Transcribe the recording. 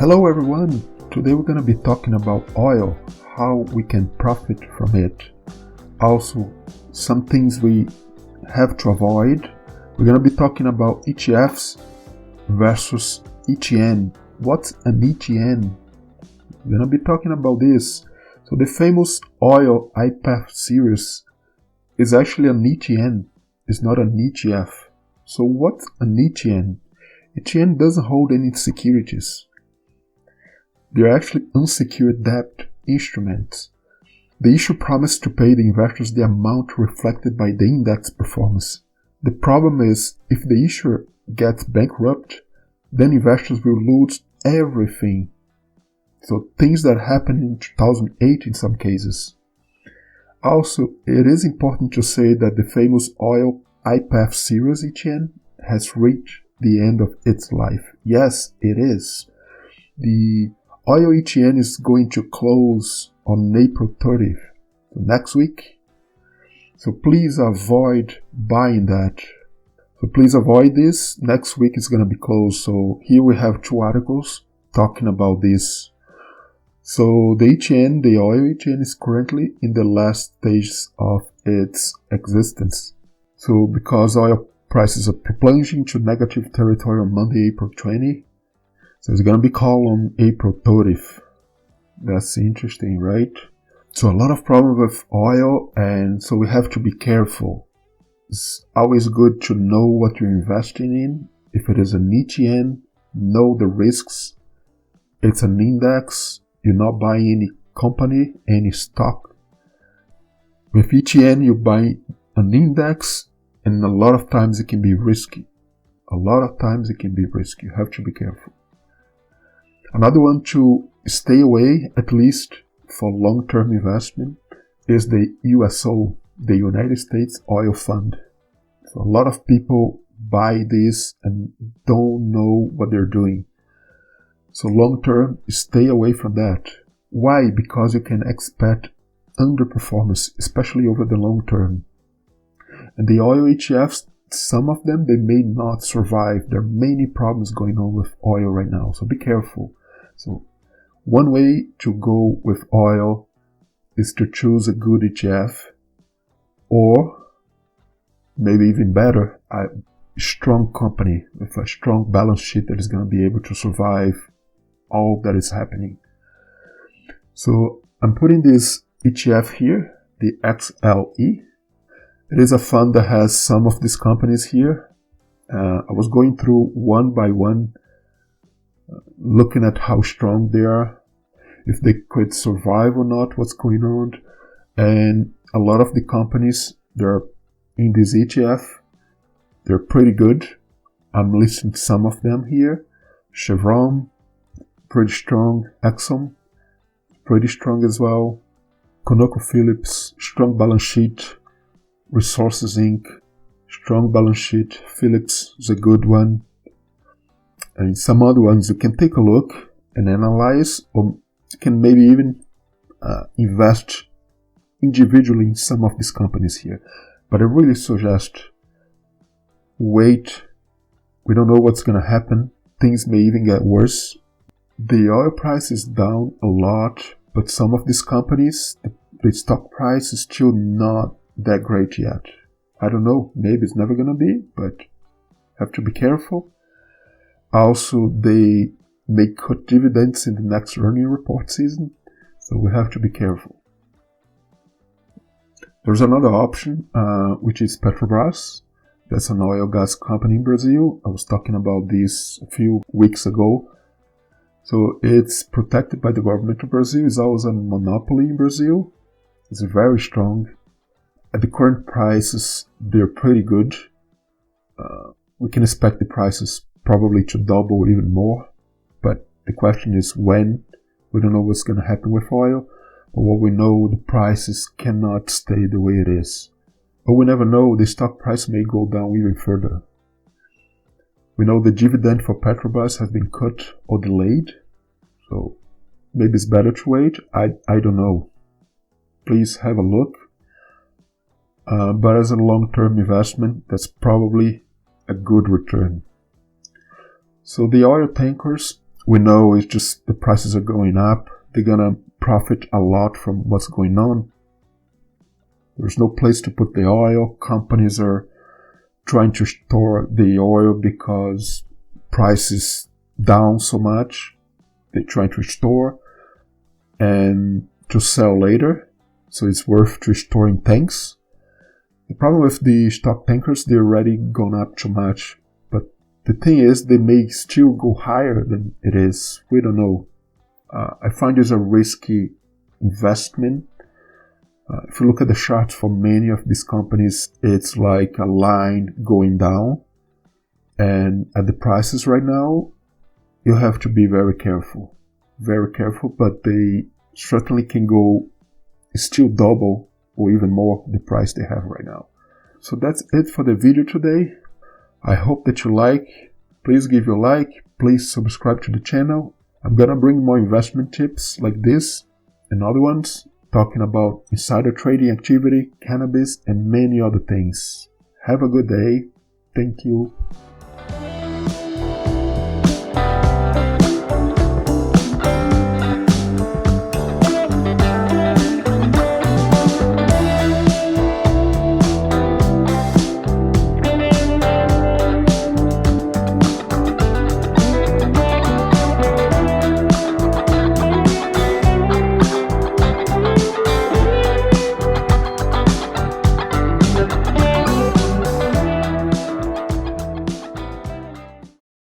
Hello everyone, today we're going to be talking about oil, how we can profit from it. Also, some things we have to avoid. We're going to be talking about ETFs versus ETN. What's an ETN? We're going to be talking about this. So the famous oil iPath series is actually an ETN, it's not an ETF. So what's an ETN? ETN doesn't hold any securities. They're actually unsecured debt instruments. The issue promises to pay the investors the amount reflected by the index performance. The problem is, if the issuer gets bankrupt, then investors will lose everything. So things that happened in 2008 in some cases. Also, it is important to say that the famous oil iPath series ETN has reached the end of its life. Yes, it is. The oil ETN is going to close on April 30th, so next week. So please avoid buying that. So please avoid this. Next week is going to be closed. So here we have two articles talking about this. So the ETN, the oil ETN, is currently in the last stages of its existence. So because oil prices are plunging to negative territory on Monday, April 20, so it's going to be called on April 30th. That's interesting, right? So a lot of problems with oil, and so we have to be careful. It's always good to know what you're investing in. If it is an ETN, know the risks. It's an index. You're not buying any company, any stock. With ETN, you buy an index, and a lot of times it can be risky. You have to be careful. Another one to stay away, at least for long-term investment, is the USO, the United States Oil Fund. So a lot of people buy this and don't know what they're doing. So long-term, stay away from that. Why? Because you can expect underperformance, especially over the long term. And the oil ETFs, some of them, they may not survive. There are many problems going on with oil right now, so be careful. So one way to go with oil is to choose a good ETF, or maybe even better, a strong company with a strong balance sheet that is going to be able to survive all that is happening. So I'm putting this ETF here, the XLE. It is a fund that has some of these companies here. I was going through one by one, looking at how strong they are, if they could survive or not, what's going on. And a lot of the companies that are in this ETF, they're pretty good. I'm listing some of them here. Chevron, pretty strong. Exxon, pretty strong as well. ConocoPhillips, strong balance sheet. Resources Inc., strong balance sheet. Phillips is a good one. And some other ones you can take a look and analyze, or you can maybe even invest individually in some of these companies here. But I really suggest wait. We don't know what's going to happen. Things may even get worse. The oil price is down a lot, but some of these companies, the stock price is still not that great yet. I don't know, maybe it's never gonna be, but have to be careful. Also, they may cut dividends in the next earning report season, so we have to be careful. There's another option, which is Petrobras. That's an oil gas company in Brazil. I was talking about this a few weeks ago. So it's protected by the government of Brazil. It's always a monopoly in Brazil. It's very strong. At the current prices, they're pretty good. We can expect the prices probably to double, even more. But the question is when. We don't know what's going to happen with oil. But what we know, the prices cannot stay the way it is. But we never know, the stock price may go down even further. We know the dividend for Petrobras has been cut or delayed. So maybe it's better to wait. I don't know. Please have a look. But as a long-term investment, that's probably a good return. So the oil tankers we know it's just the prices are going up. They're gonna profit a lot from what's going on. There's no place to put the oil. Companies are trying to store the oil because price is down so much. They're trying to store and to sell later. So it's worth to store in tanks. The problem with the stock tankers, they're already gone up too much. But the thing is, they may still go higher than it is. We don't know. I find this a risky investment. If you look at the charts for many of these companies, it's like a line going down. And at the prices right now, you have to be very careful. Very careful, but they certainly can go still double or even more the price they have right now. So that's it for the video today. I hope that you like. Please give your like. Please subscribe to the channel. I'm gonna bring more investment tips like this and other ones, talking about insider trading activity, cannabis, and many other things. Have a good day. Thank you.